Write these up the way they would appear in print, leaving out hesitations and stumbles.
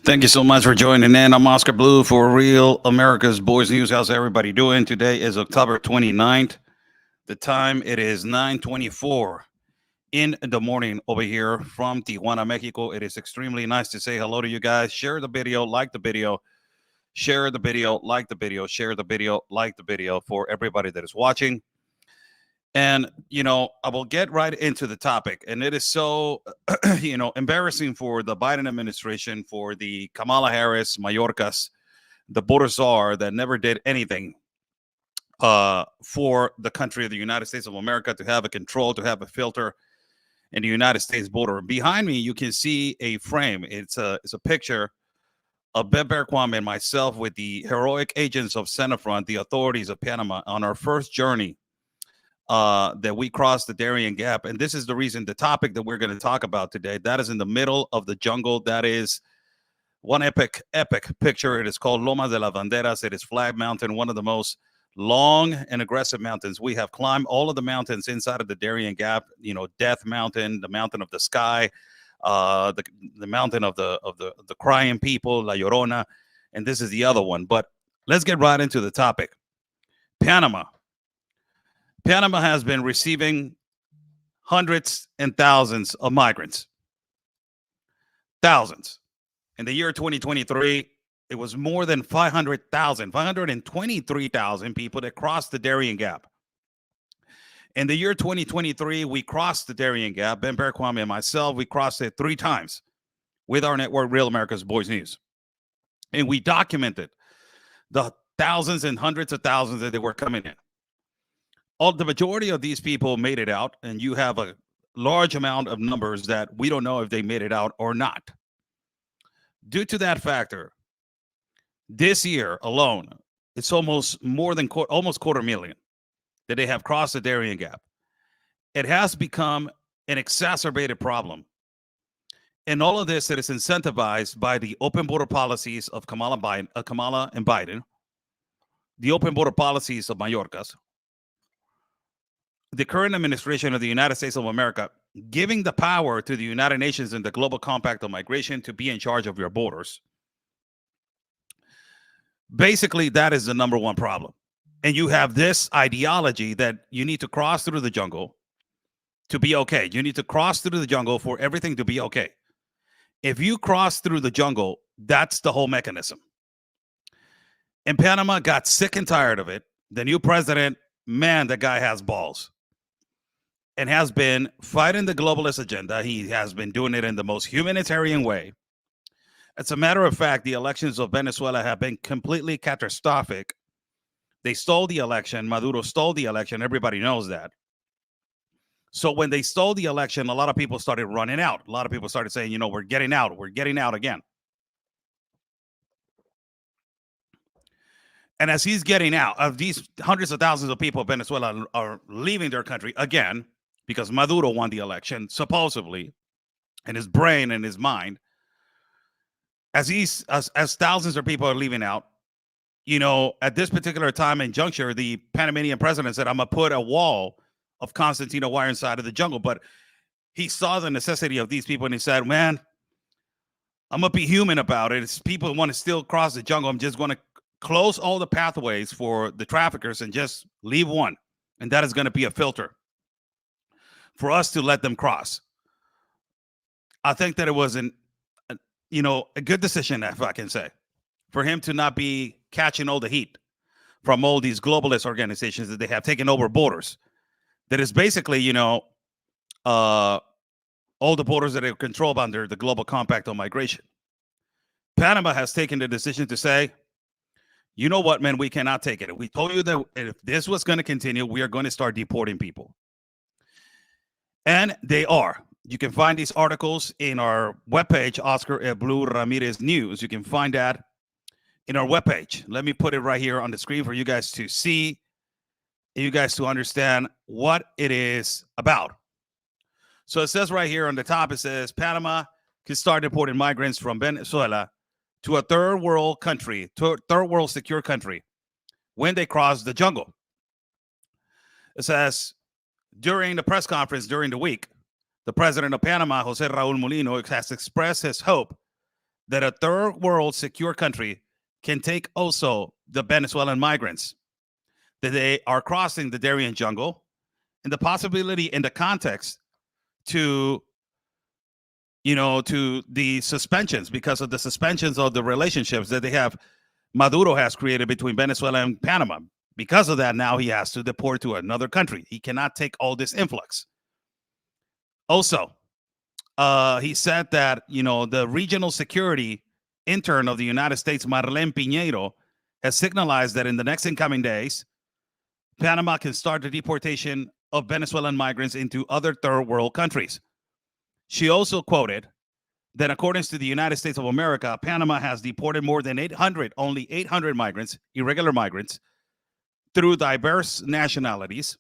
Thank you so much for joining in. I'm Oscar Blue for Real America's Boys News. How's everybody doing? Today is October 29th. The time it is 9:24 in the morning over here from Tijuana, Mexico. It is extremely nice to say hello to you guys. Share the video, like the video, share the video, like the video, share the video, like the video for everybody that is watching. And, I will get right into the topic. And it is so, embarrassing for the Biden administration, for the Kamala Harris, Mayorkas, the border czar that never did anything for the country of the United States of America to have a control, to have a filter in the United States border. Behind me, you can see a frame. It's a picture of Ben Kwame and myself with the heroic agents of Senafront, the authorities of Panama, on our first journey that we crossed the Darian Gap. And this is the reason, the topic that we're going to talk about today, that is in the middle of the jungle. That is one epic picture. It is called Lomas de las Banderas. It is Flag Mountain, one of the most long and aggressive mountains. We have climbed all of the mountains inside of the Darian Gap, Death Mountain, the Mountain of the Sky, the mountain of the crying people, La Llorona, and this is the other one. But let's get right into the topic. Panama has been receiving hundreds and thousands of migrants. Thousands. In the year 2023, it was more than 523,000 people that crossed the Darian Gap. In the year 2023, we crossed the Darian Gap. Ben Kwame and myself, we crossed it 3 times with our network, Real America's Boys News. And we documented the thousands and hundreds of thousands that they were coming in. The majority of these people made it out, and you have a large amount of numbers that we don't know if they made it out or not. Due to that factor, this year alone, it's almost almost 250,000 that they have crossed the Darian Gap. It has become an exacerbated problem. And all of this that is incentivized by the open border policies of Kamala and Biden, the open border policies of Mayorkas, the current administration of the United States of America giving the power to the United Nations and the Global Compact on Migration to be in charge of your borders. Basically, that is the number one problem. And you have this ideology that you need to cross through the jungle to be okay. You need to cross through the jungle for everything to be okay. If you cross through the jungle, that's the whole mechanism. And Panama got sick and tired of it. The new president, man, the guy has balls. And has been fighting the globalist agenda. He has been doing it in the most humanitarian way. As a matter of fact, the elections of Venezuela have been completely catastrophic. They stole the election. Maduro stole the election. Everybody knows that. So when they stole the election, a lot of people started running out. A lot of people started saying, we're getting out. We're getting out again. And as he's getting out, of these hundreds of thousands of people, Venezuela are leaving their country again, because Maduro won the election, supposedly, in his brain and his mind. As thousands of people are leaving out, at this particular time and juncture, the Panamanian president said, I'm going to put a wall of concertina wire inside of the jungle. But he saw the necessity of these people, and he said, man, I'm going to be human about it. If people want to still cross the jungle, I'm just going to close all the pathways for the traffickers and just leave one. And that is going to be a filter for us to let them cross. I think that it was a good decision, if I can say, for him to not be catching all the heat from all these globalist organizations that they have taken over borders. That is basically, all the borders that are controlled under the Global Compact on Migration. Panama has taken the decision to say, you know what, man, we cannot take it. We told you that if this was going to continue, we are going to start deporting people. And they are. You can find these articles in our webpage, Oscar Blue Ramirez News. You can find that in our webpage. Let me put it right here on the screen for you guys to see, you guys to understand what it is about. So it says right here on the top, it says Panama can start deporting migrants from Venezuela to a third world country, to a third world secure country, when they cross the jungle. It says, during the press conference during the week, the president of Panama, Jose Raul Molino, has expressed his hope that a third world secure country can take also the Venezuelan migrants, that they are crossing the Darien jungle, and the possibility in the context to, to the suspensions, because of the suspensions of the relationships that they have, Maduro has created between Venezuela and Panama. Because of that, now he has to deport to another country. He cannot take all this influx. Also, he said that, the regional security intern of the United States, Marlene Piñeiro, has signalized that in the next incoming days, Panama can start the deportation of Venezuelan migrants into other third world countries. She also quoted that according to the United States of America, Panama has deported more than 800 migrants, irregular migrants, through diverse nationalities,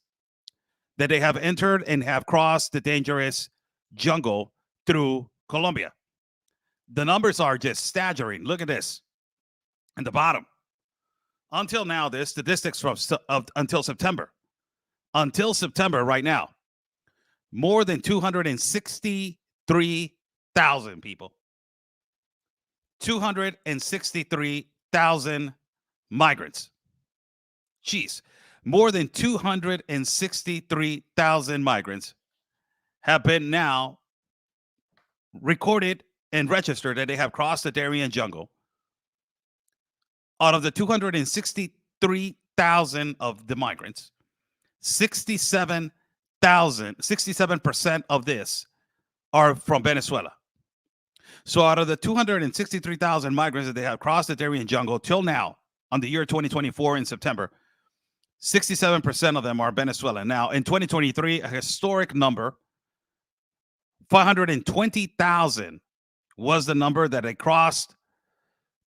that they have entered and have crossed the dangerous jungle through Colombia. The numbers are just staggering. Look at this. In the bottom. Until now, there's statistics from until September. Until September, right now, more than 263,000 people. 263,000 migrants. Jeez. More than 263,000 migrants have been now recorded and registered that they have crossed the Darien jungle. Out of the 263,000 of the migrants, 67% of this are from Venezuela. So out of the 263,000 migrants that they have crossed the Darien jungle till now, on the year 2024 in September, 67% of them are Venezuelan. Now, in 2023, a historic number, 520,000 was the number that they crossed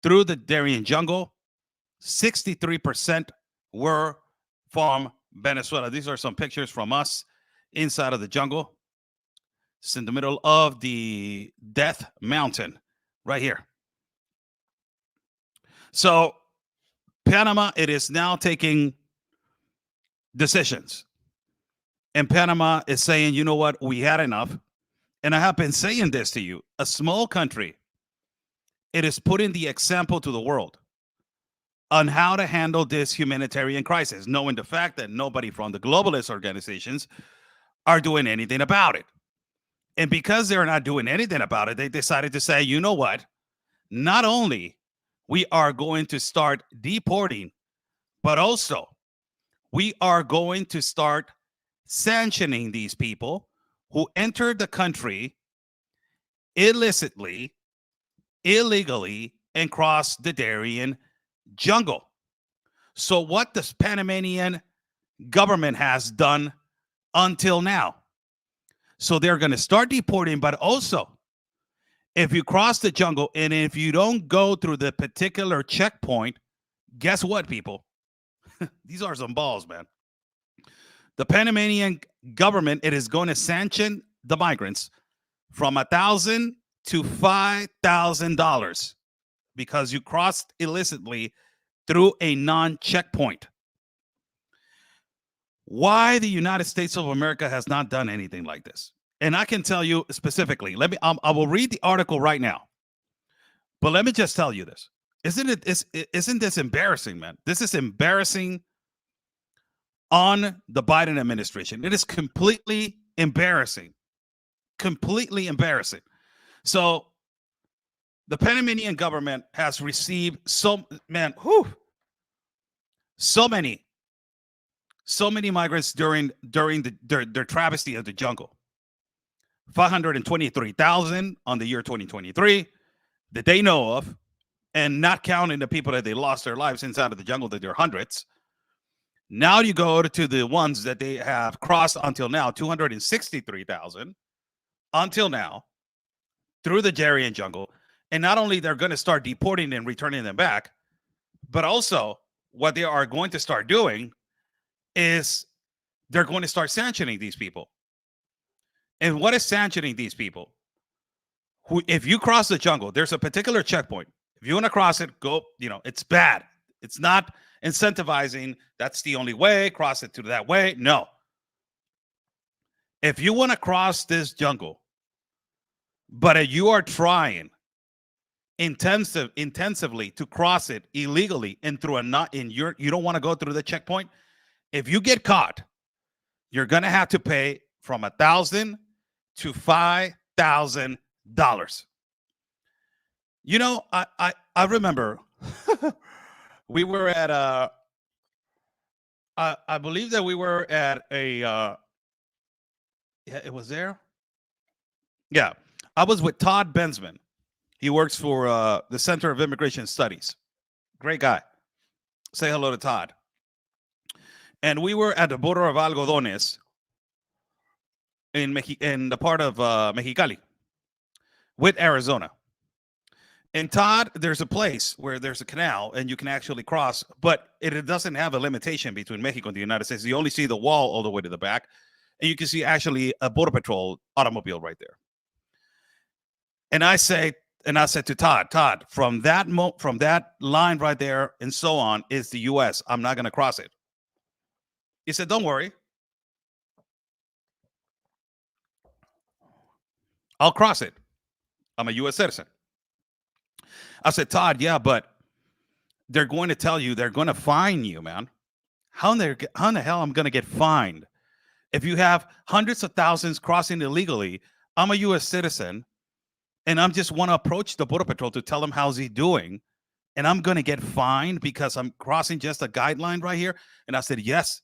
through the Darien jungle. 63% were from Venezuela. These are some pictures from us inside of the jungle. It's in the middle of the Death Mountain, right here. So, Panama, it is now taking decisions. And Panama is saying, you know what, we had enough. And I have been saying this to you. A small country, it is putting the example to the world on how to handle this humanitarian crisis, knowing the fact that nobody from the globalist organizations are doing anything about it. And because they're not doing anything about it, they decided to say, you know what, not only we are going to start deporting, but also we are going to start sanctioning these people who entered the country illicitly, illegally, and crossed the Darien jungle. So what the Panamanian government has done until now. So they're going to start deporting, but also if you cross the jungle and if you don't go through the particular checkpoint, guess what, people? These are some balls, man. The Panamanian government, it is going to sanction the migrants from $1,000 to $5,000 because you crossed illicitly through a non-checkpoint. Why the United States of America has not done anything like this? And I can tell you specifically. I will read the article right now. But let me just tell you this. Isn't this embarrassing, man? This is embarrassing on the Biden administration. It is completely embarrassing. Completely embarrassing. So the Panamanian government has received so many migrants during their travesty of the jungle. 523,000 on the year 2023 that they know of, and not counting the people that they lost their lives inside of the jungle, that there are hundreds. Now you go to the ones that they have crossed until now, 263,000 until now through the Darien jungle. And not only they're going to start deporting and returning them back, but also what they are going to start doing is they're going to start sanctioning these people. And what is sanctioning these people? If you cross the jungle, there's a particular checkpoint. If you want to cross it, go, it's bad. It's not incentivizing. That's the only way. Cross it to that way. No. If you want to cross this jungle, but you are trying intensively to cross it illegally and through a not in your you don't want to go through the checkpoint. If you get caught, you're gonna have to pay from $1,000 to $5,000. You know, I remember we were at I believe that we were at a yeah, it was there. Yeah, I was with Todd Bensman. He works for the Center of Immigration Studies. Great guy. Say hello to Todd. And we were at the border of Algodones in the part of Mexicali with Arizona. And Todd, there's a place where there's a canal and you can actually cross, but it doesn't have a limitation between Mexico and the United States. You only see the wall all the way to the back, and you can see actually a border patrol automobile right there. And I said to Todd, from that line right there and so on is the U.S. I'm not going to cross it. He said, "Don't worry, I'll cross it. I'm a U.S. citizen." I said, "Todd, yeah, but they're going to tell you, they're going to fine you, man. How in the hell I'm going to get fined if you have hundreds of thousands crossing illegally? I'm a U.S. citizen, and I'm just want to approach the border patrol to tell him how's he doing, and I'm going to get fined because I'm crossing just a guideline right here." And I said, "Yes,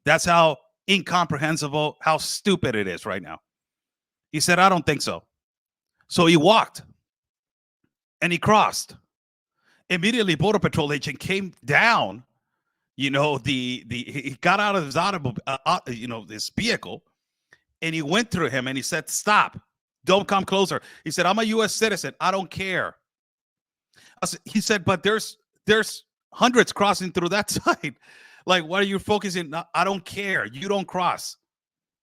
that's how incomprehensible, how stupid it is right now." He said, "I don't think so." So he walked and he crossed. Immediately, border patrol agent came down. You know, he got out of his automobile, this vehicle, and he went through him and he said, "Stop, don't come closer." He said, "I'm a U.S. citizen. I don't care." He said, "But there's hundreds crossing through that side. Like, what are you focusing? No, I don't care. You don't cross."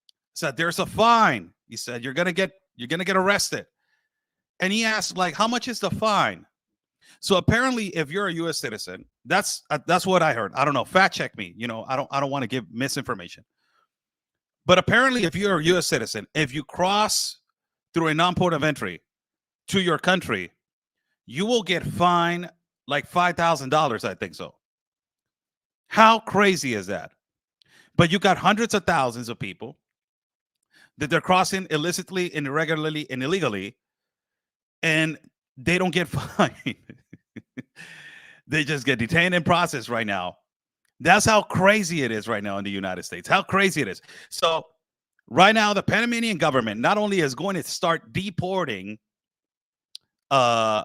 He said, "There's a fine." He said, you're gonna get arrested." And he asked, like, "How much is the fine?" So apparently, if you're a U.S. citizen, that's what I heard. I don't know. Fact check me. You know, I don't want to give misinformation. But apparently, if you're a U.S. citizen, if you cross through a non-port of entry to your country, you will get fined like $5,000. I think so. How crazy is that? But you got hundreds of thousands of people that they're crossing illicitly and irregularly and illegally, and they don't get fined. They just get detained and processed right now. That's how crazy it is right now in the United States. How crazy it is. So right now, the Panamanian government not only is going to start deporting, they're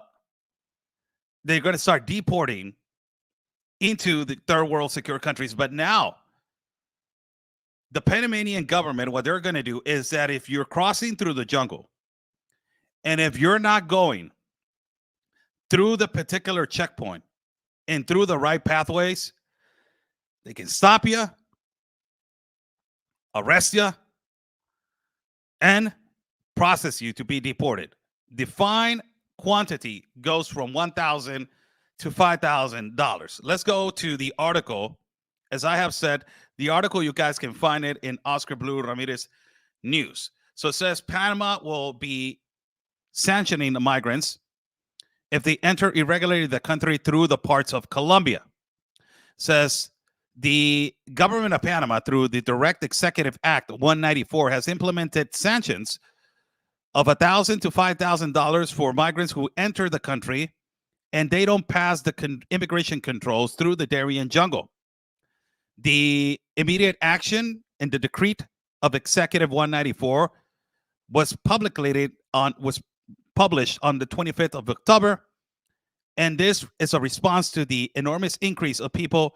going to start deporting into the third world secure countries, but now the Panamanian government, what they're going to do is that if you're crossing through the jungle, and if you're not going through the particular checkpoint and through the right pathways, they can stop you, arrest you, and process you to be deported. The fine quantity goes from $1,000 to $5,000. Let's go to the article. As I have said, the article, you guys can find it in Oscar Blue Ramirez News. So it says Panama will be sanctioning the migrants if they enter irregularly the country through the parts of Colombia. Says the government of Panama, through the Direct Executive Act 194, has implemented sanctions of $1,000 to $5,000 for migrants who enter the country and they don't pass the immigration controls through the Darien jungle. The immediate action in the decree of Executive 194 was published on the 25th of October, and this is a response to the enormous increase of people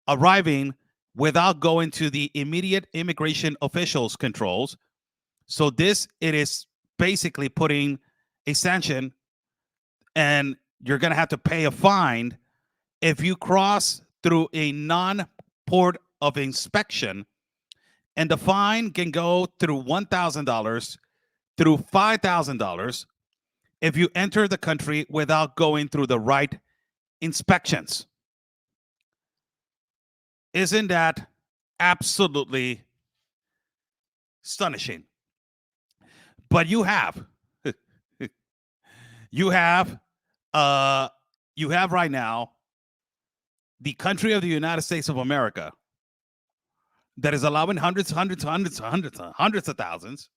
arriving without going to the immediate immigration officials' controls. So it is basically putting a sanction, and you're going to have to pay a fine if you cross through a non-port of inspection, and the fine can go through $1,000 through $5,000 if you enter the country without going through the right inspections. Isn't that absolutely astonishing? But you have you have right now the country of the United States of America that is allowing hundreds of thousands.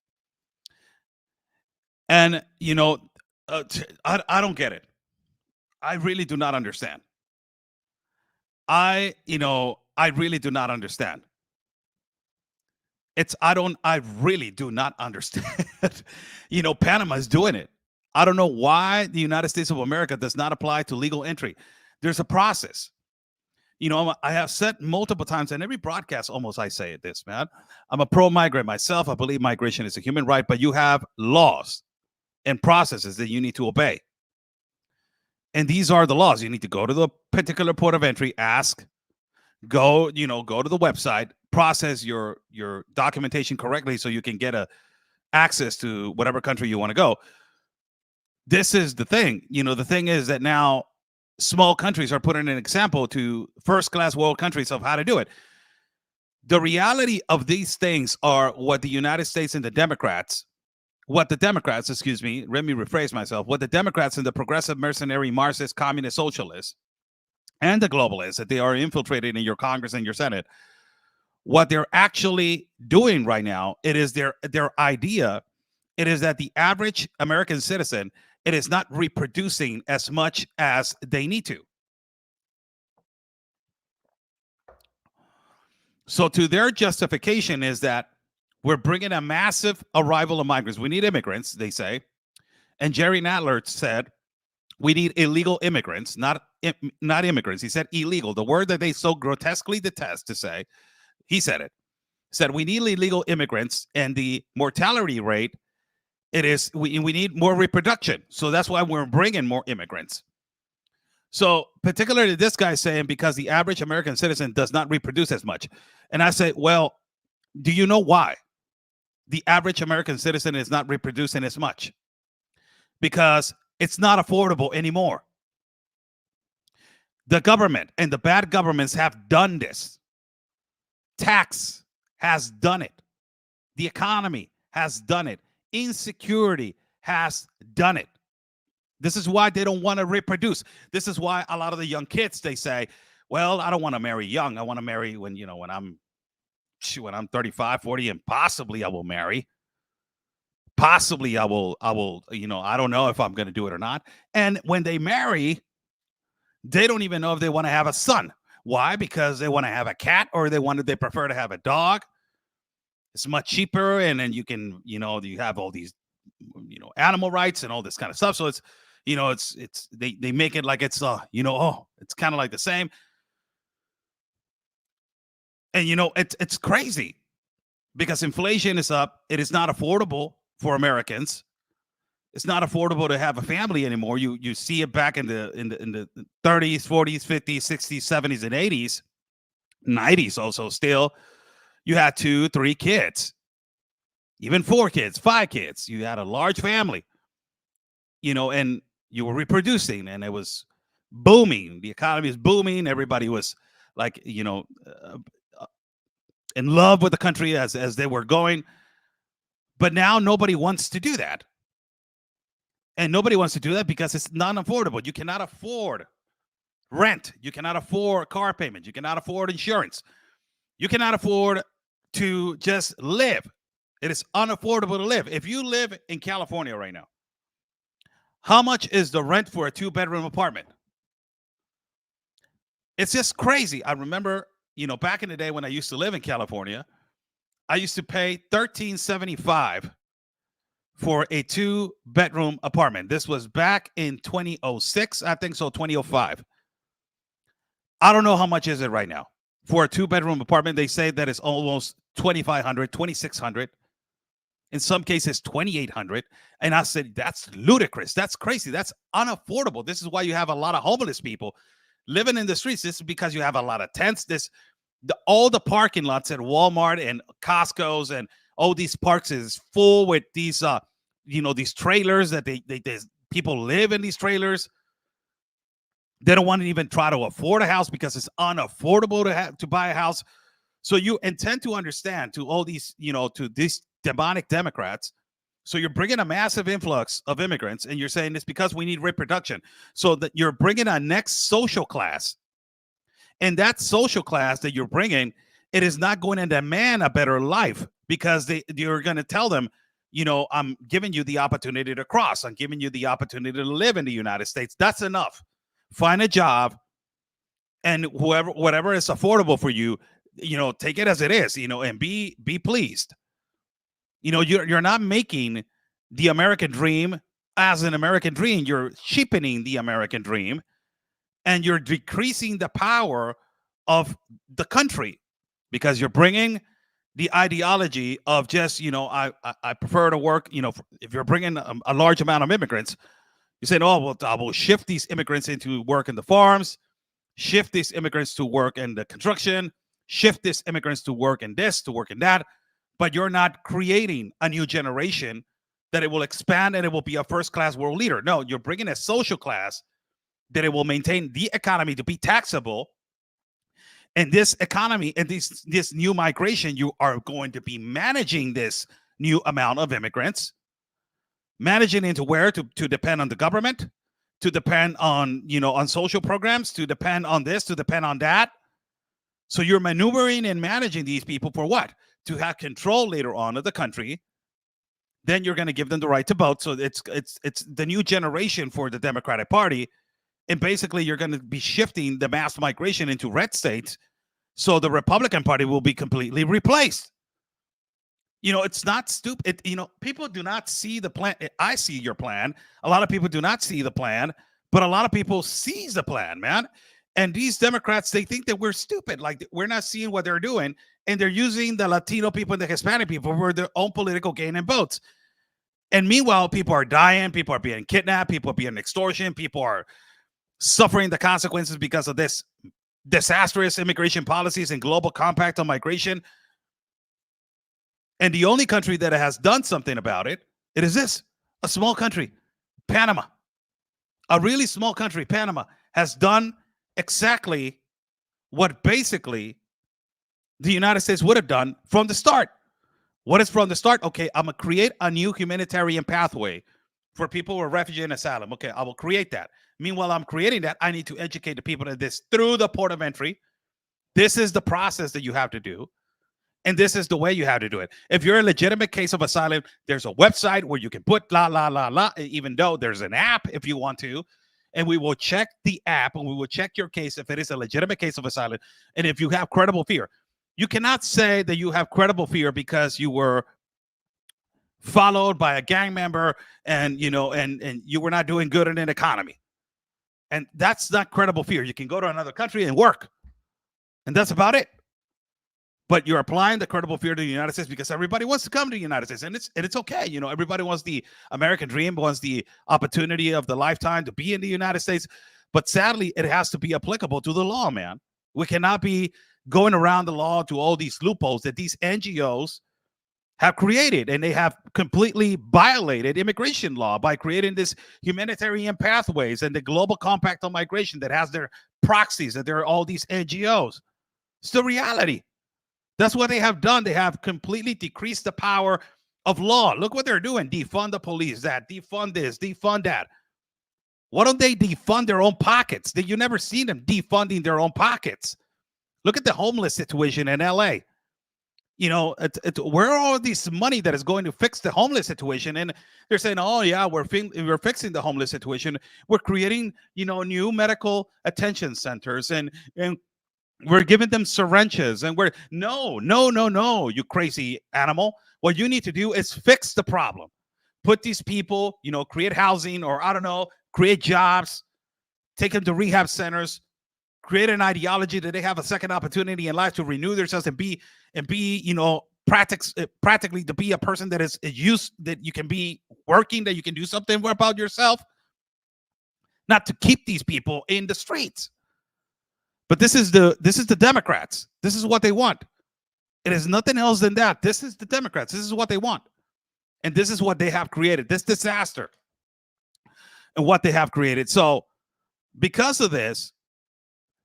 And, I don't get it. I really do not understand. I really do not understand. I really do not understand. Panama is doing it. I don't know why the United States of America does not apply to legal entry. There's a process. I have said multiple times, and every broadcast almost I say this, man. I'm a pro-migrant myself. I believe migration is a human right, but you have laws and processes that you need to obey. And these are the laws. You need to go to the particular port of entry, ask, go to the website, process your documentation correctly so you can get access to whatever country you want to go. This is the thing. The thing is that now small countries are putting an example to first-class world countries of how to do it. The reality of these things are what the United States and the Democrats, let me rephrase myself, what the Democrats and the progressive mercenary Marxist communist socialists and the globalists that they are infiltrating in your Congress and your Senate, what they're actually doing right now, it is their idea. It is that the average American citizen, it is not reproducing as much as they need to. So to their justification is that we're bringing a massive arrival of migrants. We need immigrants, they say. And Jerry Nadler said, we need illegal immigrants, not immigrants. He said illegal, the word that they so grotesquely detest to say. He said it. Said we need illegal immigrants, and the mortality rate, we need more reproduction. So that's why we're bringing more immigrants. So particularly this guy saying because the average American citizen does not reproduce as much. And I say, well, do you know why the average American citizen is not reproducing as much? Because it's not affordable anymore. The government and the bad governments have done this. Tax has done it. The economy has done it. Insecurity has done it. This is why they don't want to reproduce. This is why a lot of the young kids, they say, well, I don't want to marry young. I want to marry when I'm 35, 40, and possibly I will marry. Possibly I will, I don't know if I'm going to do it or not. And when they marry, they don't even know if they want to have a son. Why? Because they want to have a cat, or they prefer to have a dog. It's much cheaper, and then you can, you have all these, animal rights and all this kind of stuff. So it's, they make it like it's, it's kind of like the same. And it's crazy because inflation is up. It is not affordable for Americans. It's not affordable to have a family anymore. You see it back in the 30s, 40s, 50s, 60s, 70s, and 80s, 90s also still. You had 2, 3 kids, even 4 kids, 5 kids. You had a large family, and you were reproducing, and it was booming. The economy is booming. Everybody was like, in love with the country as they were going. But now nobody wants to do that. And nobody wants to do that because it's not affordable. You cannot afford rent. You cannot afford car payment. You cannot afford insurance. You cannot afford to just live. It is unaffordable to live. If you live in California right now, how much is the rent for a 2-bedroom apartment? It's just crazy. I remember, back in the day when I used to live in California, I used to pay $13.75 for a 2-bedroom apartment. This was back in 2006, I think so, 2005. I don't know how much is it right now. For a 2-bedroom apartment, they say that it's almost $2,500, $2,600. In some cases, $2,800. And I said, that's ludicrous. That's crazy. That's unaffordable. This is why you have a lot of homeless people living in the streets. This is because you have a lot of tents. All the parking lots at Walmart and Costco's and all these parks is full with these, these trailers that they people live in these trailers. They don't want to even try to afford a house because it's unaffordable to buy a house. So you intend to understand to all these, to these demonic Democrats So you're bringing a massive influx of immigrants, and you're saying it's because we need reproduction. So that you're bringing a next social class, and that social class that you're bringing, it is not going to demand a better life because you're going to tell them, I'm giving you the opportunity to cross. I'm giving you the opportunity to live in the United States. That's enough. Find a job, and whatever is affordable for you, take it as it is, and be pleased. You're not making the American dream as an American dream. You're cheapening the American dream, and you're decreasing the power of the country because you're bringing the ideology of just, I prefer to work, if you're bringing a large amount of immigrants, you say, oh, well, I will shift these immigrants into work in the farms, shift these immigrants to work in the construction, shift these immigrants to work in this, to work in that. But you're not creating a new generation that it will expand and it will be a first-class world leader. No, you're bringing a social class that it will maintain the economy to be taxable. And this economy and this new migration, you are going to be managing this new amount of immigrants, managing into where to depend on the government, to depend on, on social programs, to depend on this, to depend on that. So you're maneuvering and managing these people for what? To have control later on of the country. Then you're going to give them the right to vote. So it's the new generation for the Democratic Party. And basically, you're going to be shifting the mass migration into red states. So the Republican Party will be completely replaced. It's not stupid. People do not see the plan. I see your plan. A lot of people do not see the plan, but a lot of people sees the plan, man. And these Democrats, they think that we're stupid. Like, we're not seeing what they're doing. And they're using the Latino people and the Hispanic people for their own political gain and votes. And meanwhile, people are dying. People are being kidnapped. People are being extortion. People are suffering the consequences because of this disastrous immigration policies and global compact on migration. And the only country that has done something about it is this, a small country, Panama. A really small country, Panama, has done exactly what basically the United States would have done from the start. What is from the start? Okay, I'm going to create a new humanitarian pathway for people who are refugee and asylum. Okay, I will create that. Meanwhile, I'm creating that. I need to educate the people that this through the port of entry. This is the process that you have to do. And this is the way you have to do it. If you're a legitimate case of asylum, there's a website where you can put even though there's an app if you want to. And we will check the app and we will check your case if it is a legitimate case of asylum. And if you have credible fear, you cannot say that you have credible fear because you were followed by a gang member and, and you were not doing good in an economy. And that's not credible fear. You can go to another country and work. And that's about it. But you're applying the credible fear to the United States because everybody wants to come to the United States. And it's okay. Everybody wants the American dream, wants the opportunity of the lifetime to be in the United States. But sadly, it has to be applicable to the law, man. We cannot be going around the law to all these loopholes that these NGOs have created. And they have completely violated immigration law by creating this humanitarian pathways and the global compact on migration that has their proxies, that there are all these NGOs. It's the reality. That's what they have done. They have completely decreased the power of law. Look what they're doing. Defund the police, defund this, defund that. Why don't they defund their own pockets? You never seen them defunding their own pockets. Look at the homeless situation in LA. Where are all this money that is going to fix the homeless situation? And they're saying, oh, yeah, we're fixing the homeless situation. We're creating, new medical attention centers and we're giving them syringes and no, you crazy animal. What you need to do is fix the problem. Put these people, create housing or I don't know, create jobs, take them to rehab centers, create an ideology that they have a second opportunity in life to renew themselves and be, practically to be a person that is used, that you can be working, that you can do something about yourself, not to keep these people in the streets. But this is the Democrats. This is what they want. It is nothing else than that. This is the Democrats. This is what they want. And this is what they have created, this disaster and what they have created. So because of this,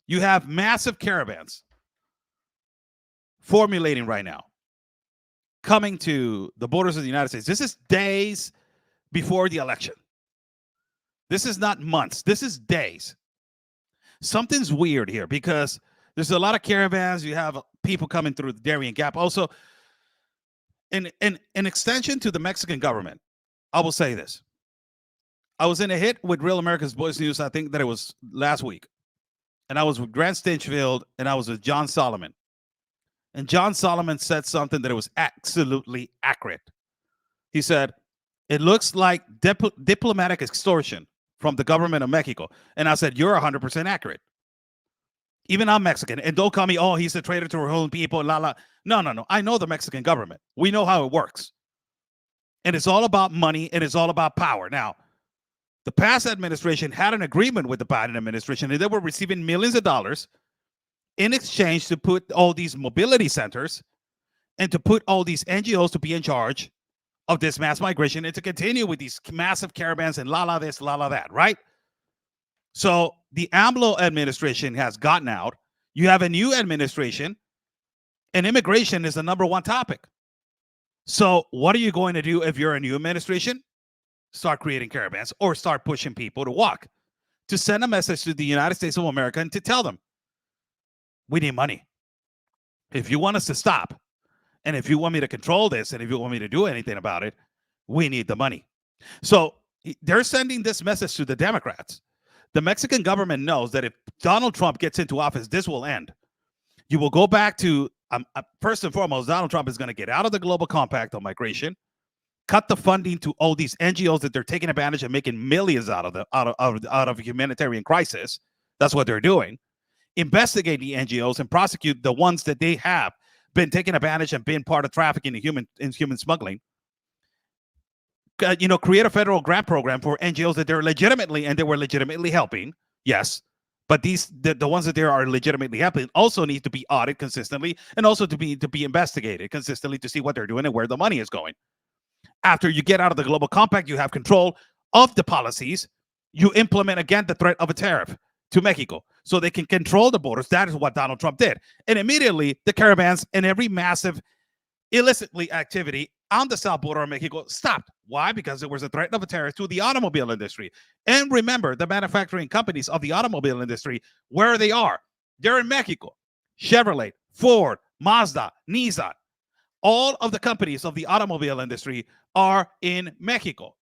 you have massive caravans formulating right now. coming to the borders of the United States. This is days before the election. This is not months. This is days. Something's weird here because there's a lot of caravans. You have people coming through the Darian Gap. Also, in extension to the Mexican government, I will say this. I was in a hit with Real America's Voice News, I think that it was last week. And I was with Grant Stinchfield and I was with John Solomon. And John Solomon said something that it was absolutely accurate. He said, it looks like diplomatic extortion from the government of Mexico. And I said, you're 100% accurate. Even I'm Mexican. And don't call me, oh, he's a traitor to our own people, la, la. No. I know the Mexican government. We know how it works. And it's all about money and it's all about power. Now, the past administration had an agreement with the Biden administration and they were receiving millions of dollars in exchange to put all these mobility centers and to put all these NGOs to be in charge of this mass migration and to continue with these massive caravans and la this, la that, right? So the AMLO administration has gotten out. You have a new administration and immigration is the number one topic. So what are you going to do if you're a new administration? Start creating caravans or start pushing people to walk, to send a message to the United States of America and to tell them, we need money. If you want us to stop, and if you want me to control this, and if you want me to do anything about it, we need the money. So they're sending this message to the Democrats. The Mexican government knows that if Donald Trump gets into office, this will end. You will go back to, first and foremost, Donald Trump is going to get out of the global compact on migration, cut the funding to all these NGOs that they're taking advantage and making millions out of a humanitarian crisis. That's what they're doing. Investigate the NGOs and prosecute the ones that they have been taking advantage and been part of trafficking in human smuggling. Create a federal grant program for NGOs that they're legitimately and they were legitimately helping. Yes. But the ones that they are legitimately helping also need to be audited consistently and also to be investigated consistently to see what they're doing and where the money is going. After you get out of the global compact, you have control of the policies. You implement again the threat of a tariff to Mexico so they can control the borders. That is what Donald Trump did. And immediately the caravans and every massive illicitly activity on the south border of Mexico stopped. Why? Because there was a threat of a tariff to the automobile industry. And remember, the manufacturing companies of the automobile industry, where they are, they're in Mexico. Chevrolet, Ford, Mazda, Nissan. All of the companies of the automobile industry are in Mexico.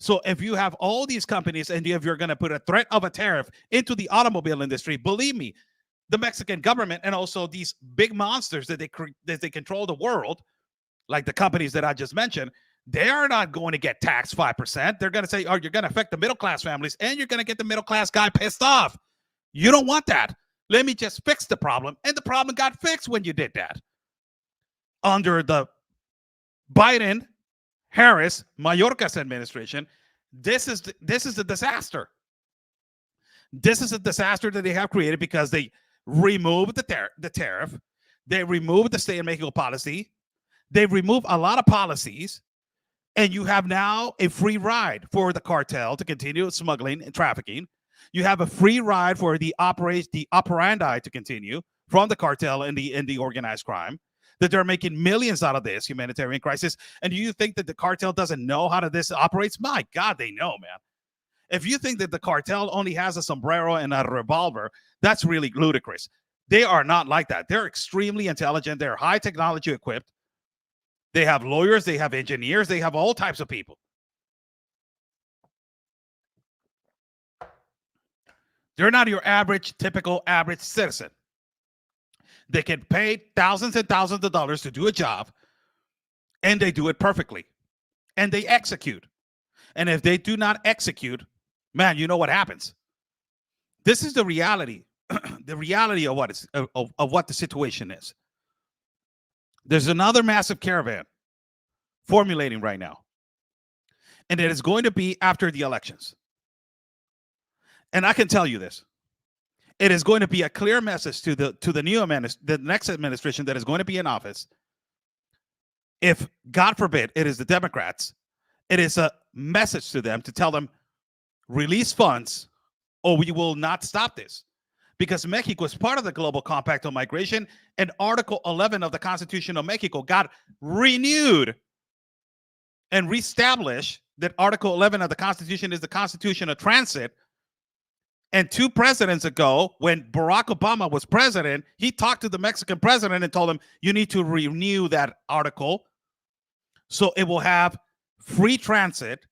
So if you have all these companies and if you're going to put a threat of a tariff into the automobile industry, believe me, the Mexican government and also these big monsters that they control the world, like the companies that I just mentioned, they are not going to get taxed 5%. They're going to say, oh, you're going to affect the middle class families and you're going to get the middle class guy pissed off. You don't want that. Let me just fix the problem. And the problem got fixed when you did that. Under the Biden, Harris, Mayorkas administration, this is a disaster. This is a disaster that they have created because they removed the tariff. They removed the stay in Mexico policy. They removed a lot of policies. And you have now a free ride for the cartel to continue smuggling and trafficking. You have a free ride for the operandi to continue from the cartel and the organized crime. That they're making millions out of this humanitarian crisis. And do you think that the cartel doesn't know how this operates? My God, they know, man. If you think that the cartel only has a sombrero and a revolver, that's really ludicrous. They are not like that. They're extremely intelligent. They're high technology equipped. They have lawyers. They have engineers. They have all types of people. They're not your typical average citizen. They can pay thousands and thousands of dollars to do a job, and they do it perfectly, and they execute. And if they do not execute, man, you know what happens. This is the reality, the reality of what the situation is. There's another massive caravan formulating right now, and it is going to be after the elections. And I can tell you this. It is going to be a clear message to the next administration that is going to be in office. If, God forbid, it is the Democrats, it is a message to them to tell them, release funds or we will not stop this. because Mexico is part of the Global Compact on Migration, and Article 11 of the Constitution of Mexico got renewed and reestablished that Article 11 of the Constitution is the Constitution of transit. And 2 presidents ago, when Barack Obama was president, he talked to the Mexican president and told him, you need to renew that article so it will have free transit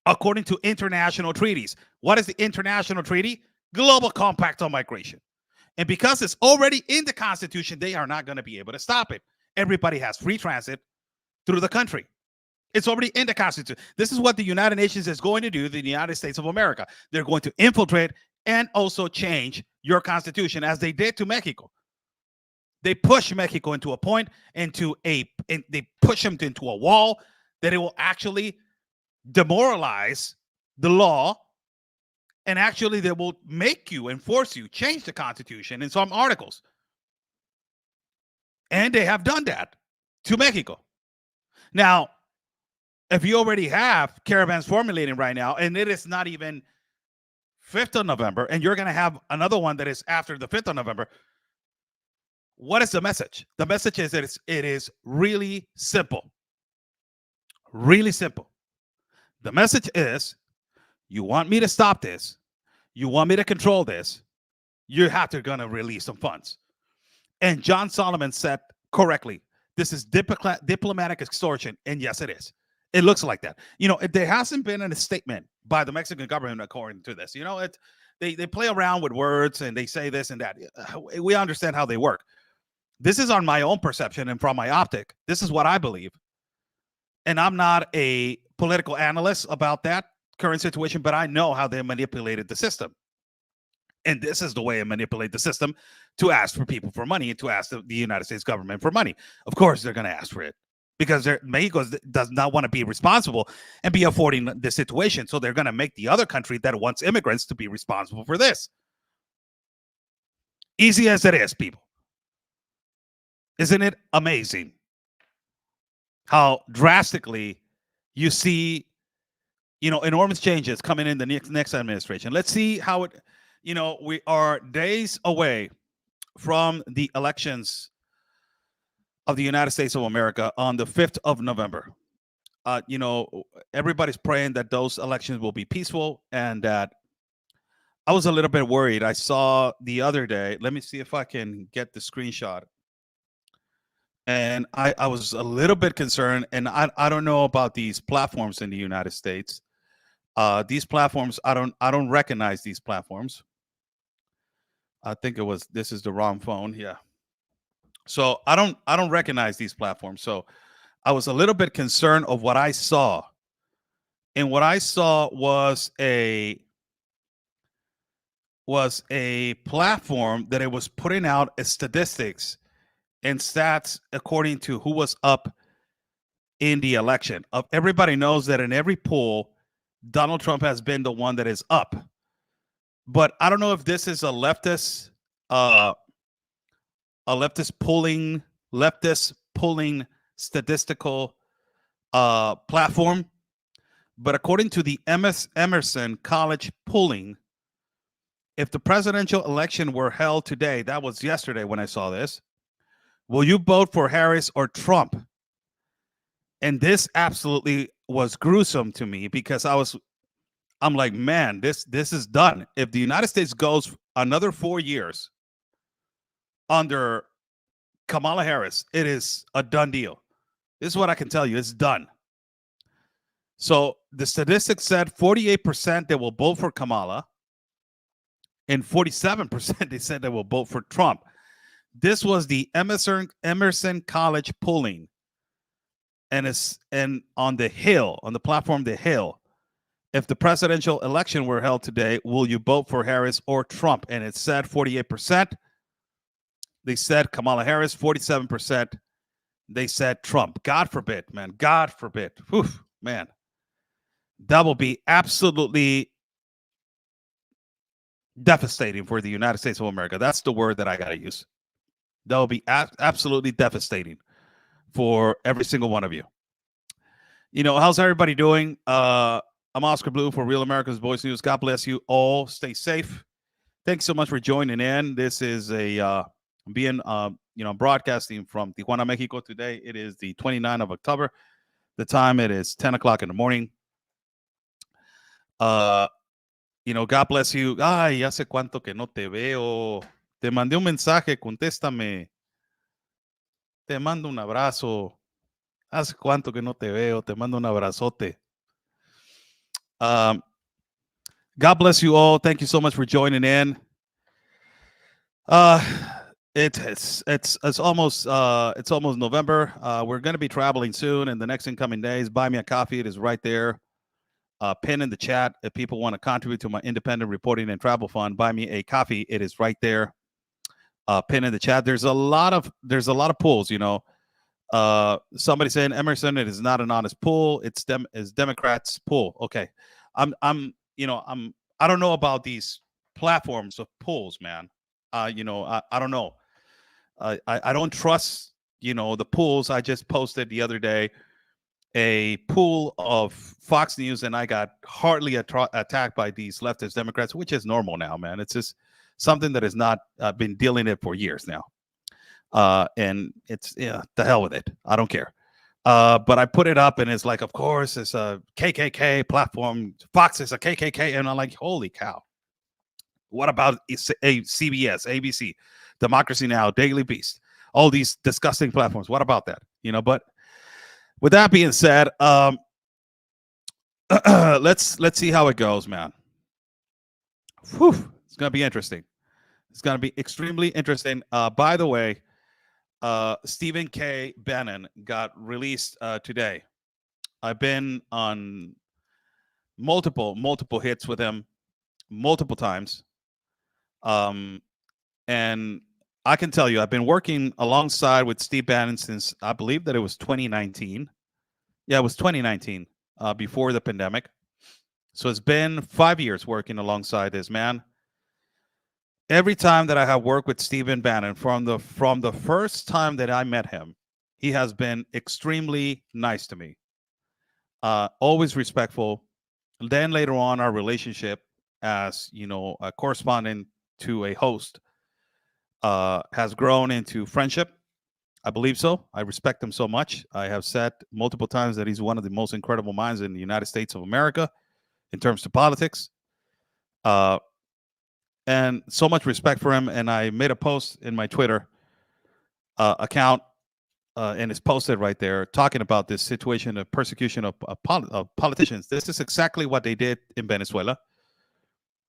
according to international treaties. What is the international treaty? Global Compact on Migration. And because it's already in the Constitution, they are not going to be able to stop it. Everybody has free transit through the country. It's already in the Constitution. This is what the United Nations is going to do, the United States of America. They're going to infiltrate and also change your Constitution, as they did to Mexico. They push Mexico into a point, and they push them into a wall that it will actually demoralize the law, and actually they will make you and force you change the Constitution in some articles. And they have done that to Mexico. Now, if you already have caravans formulating right now, and it is not even 5th of November, and you're going to have another one that is after the 5th of November, what is the message? The message is that it is really simple. Really simple. The message is, you want me to stop this, you want me to control this, you have to going to release some funds. And John Solomon said correctly, this is diplomatic extortion. And yes, it is. It looks like that. You know, there hasn't been a statement by the Mexican government according to this. You know, they play around with words and they say this and that. We understand how they work. This is on my own perception and from my optic. This is what I believe. And I'm not a political analyst about that current situation, but I know how they manipulated the system. And this is the way they manipulate the system to ask for people for money and to ask the United States government for money. Of course, they're going to ask for it, because Mexico does not want to be responsible and be affording the situation. So they're going to make the other country that wants immigrants to be responsible for this. Easy as it is, people. Isn't it amazing how drastically you see, enormous changes coming in the next administration? Let's see how it, we are days away from the elections of the United States of America on the 5th of November. Everybody's praying that those elections will be peaceful, and that I was a little bit worried. I saw the other day, let me see if I can get the screenshot. And I was a little bit concerned, and I don't know about these platforms in the United States. These platforms, I don't recognize these platforms. I think this is the wrong phone. Yeah. So I don't recognize these platforms. So I was a little bit concerned of what I saw. And what I saw was a platform that it was putting out statistics and stats according to who was up in the election. Everybody knows that in every poll, Donald Trump has been the one that is up. But I don't know if this is a leftist polling statistical platform. But according to the Emerson College polling, if the presidential election were held today, that was yesterday when I saw this, will you vote for Harris or Trump? And this absolutely was gruesome to me, because I'm like, man, this is done. If the United States goes another 4 years under Kamala Harris, it is a done deal. This is what I can tell you. It's done. So the statistics said 48% they will vote for Kamala, and 47% they said they will vote for Trump. This was the Emerson College polling, and on the Hill, on the platform The Hill. If the presidential election were held today, will you vote for Harris or Trump? And it said 48%. They said Kamala Harris. 47%. They said Trump. God forbid, man. God forbid. Whew, man. That will be absolutely devastating for the United States of America. That's the word that I got to use. That will be absolutely devastating for every single one of you. How's everybody doing? I'm Oscar Blue for Real America's Voice News. God bless you all. Stay safe. Thanks so much for joining in. This is being broadcasting from Tijuana, Mexico today. It is the 29th of October. The time it is 10 o'clock in the morning. God bless you. Ay, hace cuánto que no te veo. Te mandé un mensaje, contéstame. Te mando un abrazo. Hace cuánto que no te veo. Te mando un abrazote. God bless you all. Thank you so much for joining in. It's almost November. We're going to be traveling soon in the next incoming days. Buy me a coffee. It is right there. Pin in the chat if people want to contribute to my independent reporting and travel fund. Buy me a coffee. It is right there. Pin in the chat. There's a lot of pools. Somebody saying, Emerson, it is not an honest pool. It's Democrats' pool. Okay, I don't know about these platforms of pools, man. I don't know. I don't trust, the pools. I just posted the other day a pool of Fox News, and I got hardly attacked by these leftist Democrats, which is normal now, man. It's just something that has not been dealing it for years now. And it's, the hell with it. I don't care. But I put it up, and it's like, of course, it's a KKK platform. Fox is a KKK. And I'm like, holy cow. What about CBS, ABC, Democracy Now, Daily Beast, all these disgusting platforms? What about that? But with that being said, let's see how it goes, man. Whew, it's gonna be interesting. It's gonna be extremely interesting. By the way, Stephen K. Bannon got released today. I've been on multiple hits with him, multiple times. And I can tell you, I've been working alongside with Steve Bannon since I believe that it was 2019. Yeah, it was 2019, before the pandemic. So it's been 5 years working alongside this man. Every time that I have worked with Stephen Bannon, from the first time that I met him, he has been extremely nice to me. Always respectful. Then later on, our relationship as a correspondent to a host has grown into friendship. I believe so. I respect him so much. I have said multiple times that he's one of the most incredible minds in the United States of America in terms of politics. And so much respect for him. And I made a post in my Twitter account, and it's posted right there, talking about this situation of persecution of politicians. This is exactly what they did in Venezuela,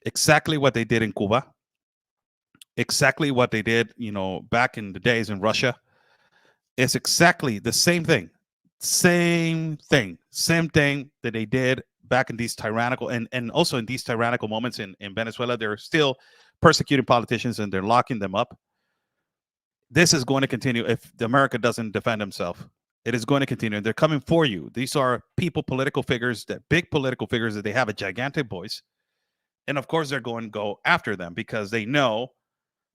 exactly what they did in Cuba, exactly what they did, back in the days in Russia. It's exactly the same thing that they did back in these tyrannical and also in these tyrannical moments in Venezuela. They're still persecuting politicians and they're locking them up. This is going to continue if America doesn't defend himself. It is going to continue. And they're coming for you. These are political figures, big political figures, that they have a gigantic voice. And of course, they're going to go after them because they know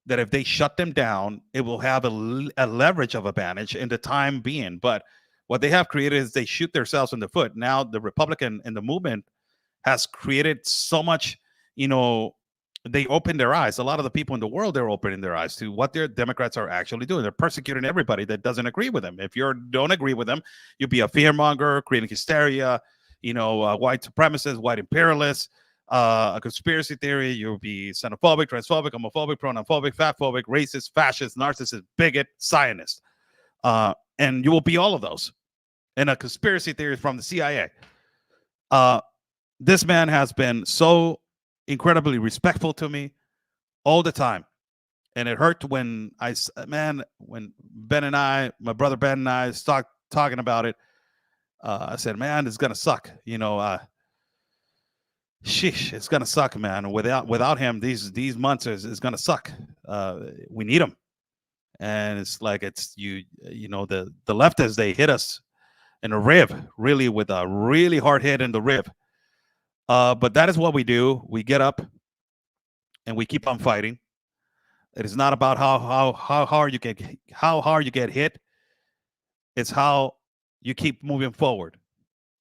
that if they shut them down, it will have a leverage of advantage in the time being. But what they have created is they shoot themselves in the foot. Now the Republican and the movement has created so much, they opened their eyes. A lot of the people in the world, they're opening their eyes to what their Democrats are actually doing. They're persecuting everybody that doesn't agree with them. If you don't agree with them, you'll be a fearmonger, creating hysteria, white supremacists, white imperialists, a conspiracy theory. You'll be xenophobic, transphobic, homophobic, pronophobic, fatphobic, racist, fascist, narcissist, bigot, Zionist. And you will be all of those. And a conspiracy theory from the CIA. This man has been so incredibly respectful to me all the time. And it hurt when when Ben and I, my brother Ben and I, started talking about it. I said, man, it's going to suck. Sheesh, it's going to suck, man. Without him, these months is going to suck. We need him. And it's like, the leftists, they hit us in a rib, really, with a really hard hit in the rib. But that is what we do. We get up and we keep on fighting. It is not about how hard you get hit. It's how you keep moving forward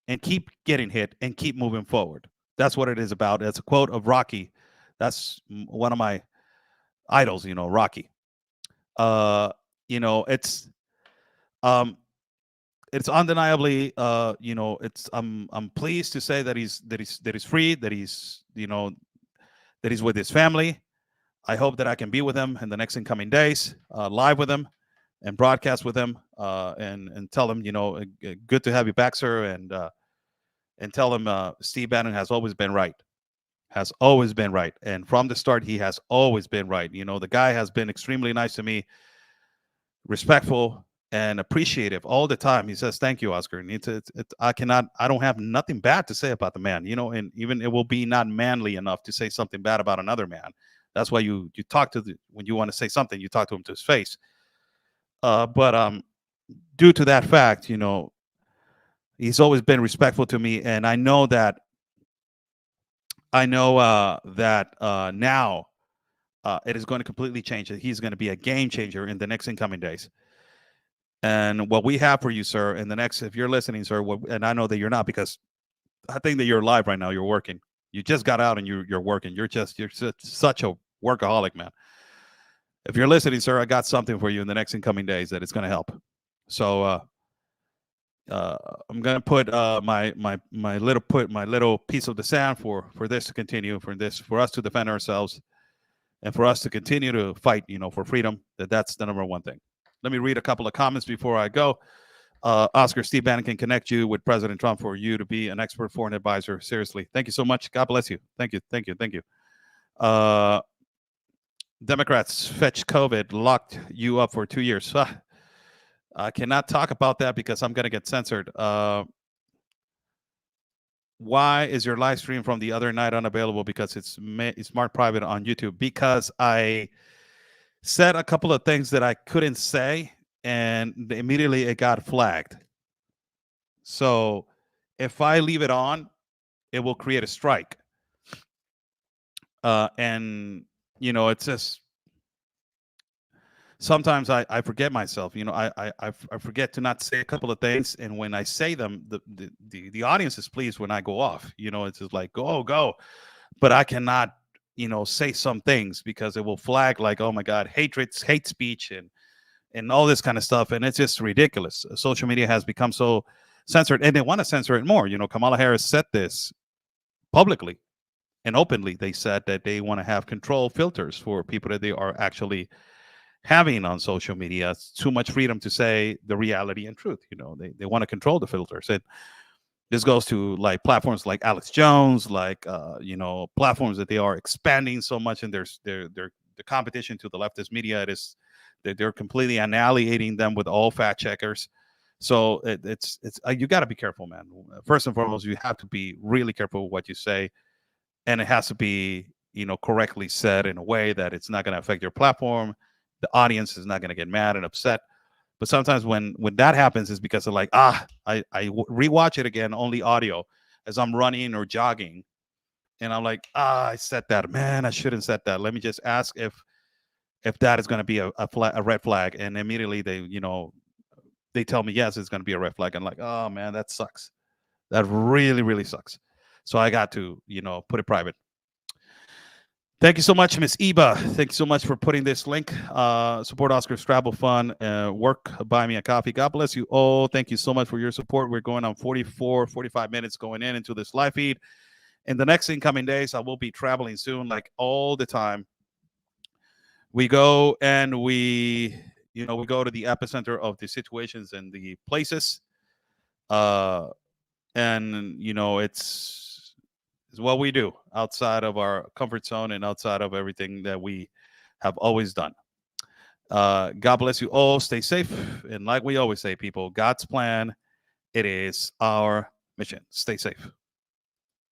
and keep getting hit and keep moving forward. That's what it is about. That's a quote of Rocky That's one of my idols, Rocky. Uh, you know, um, it's undeniably, I'm pleased to say that he's free, that he's with his family. I hope that I can be with him in the next incoming days, live with him, and broadcast with him, and tell him, good to have you back, sir, and tell him Steve Bannon has always been right, and from the start he has always been right. The guy has been extremely nice to me, respectful and appreciative all the time. He says, "Thank you, Oscar." And I don't have nothing bad to say about the man, and even it will be not manly enough to say something bad about another man. That's why you talk to when you want to say something, you talk to him to his face. But due to that fact, he's always been respectful to me, and I know that now it is going to completely change. He's going to be a game changer in the next incoming days. And what we have for you, sir, in the next, if you're listening, sir, and I know that you're not, because I think that you're live right now. You're working. You just got out and you're working. You're such a workaholic, man. If you're listening, sir, I got something for you in the next incoming days that it's going to help. So I'm gonna put my little piece of the sand for this to continue, for us to defend ourselves, and for us to continue to fight, for freedom. That's the number one thing. Let me read a couple of comments before I go. Oscar, Steve Bannon can connect you with President Trump for you to be an expert foreign advisor. Seriously, thank you so much. God bless you. Thank you. Democrats fetch COVID, locked you up for 2 years. I cannot talk about that because I'm going to get censored. Why is your live stream from the other night unavailable? Because it's marked private on YouTube. Because I said a couple of things that I couldn't say, and immediately it got flagged. So if I leave it on, it will create a strike. And it's just sometimes I forget myself. I forget to not say a couple of things, and when I say them, the audience is pleased when I go off. It's just like go, but I cannot say some things because it will flag like, oh my God, hate speech and all this kind of stuff, and it's just ridiculous. Social media has become so censored, and they want to censor it more. Kamala Harris said this publicly and openly. They said that they want to have control filters for people that they are actually having on social media. It's too much freedom to say the reality and truth. They want to control the filters. And this goes to like platforms like Alex Jones, like platforms that they are expanding so much, and there's the competition to the leftist media. It is that they're completely annihilating them with all fact checkers. So it's you got to be careful, man. First and foremost, you have to be really careful with what you say, and it has to be correctly said in a way that it's not going to affect your platform. The audience is not going to get mad and upset. But sometimes when that happens, is because of like, I rewatch it again, only audio, as I'm running or jogging, and I'm like, I said that, man, I shouldn't said that. Let me just ask if that is going to be a red flag, and immediately they tell me yes, it's going to be a red flag. I'm like, oh man, that sucks. That really, really sucks. So I got to put it private. Thank you so much, Miss Eba. Thank you so much for putting this link. Support Oscar's Travel Fund. Work, buy me a coffee. God bless you all. Thank you so much for your support. We're going on 45 minutes going into this live feed. In the next incoming days, I will be traveling soon, like all the time. We go and we go to the epicenter of the situations and the places. And it's what we do outside of our comfort zone and outside of everything that we have always done. God bless you all. Stay safe. And like we always say, people, God's plan, it is our mission. Stay safe.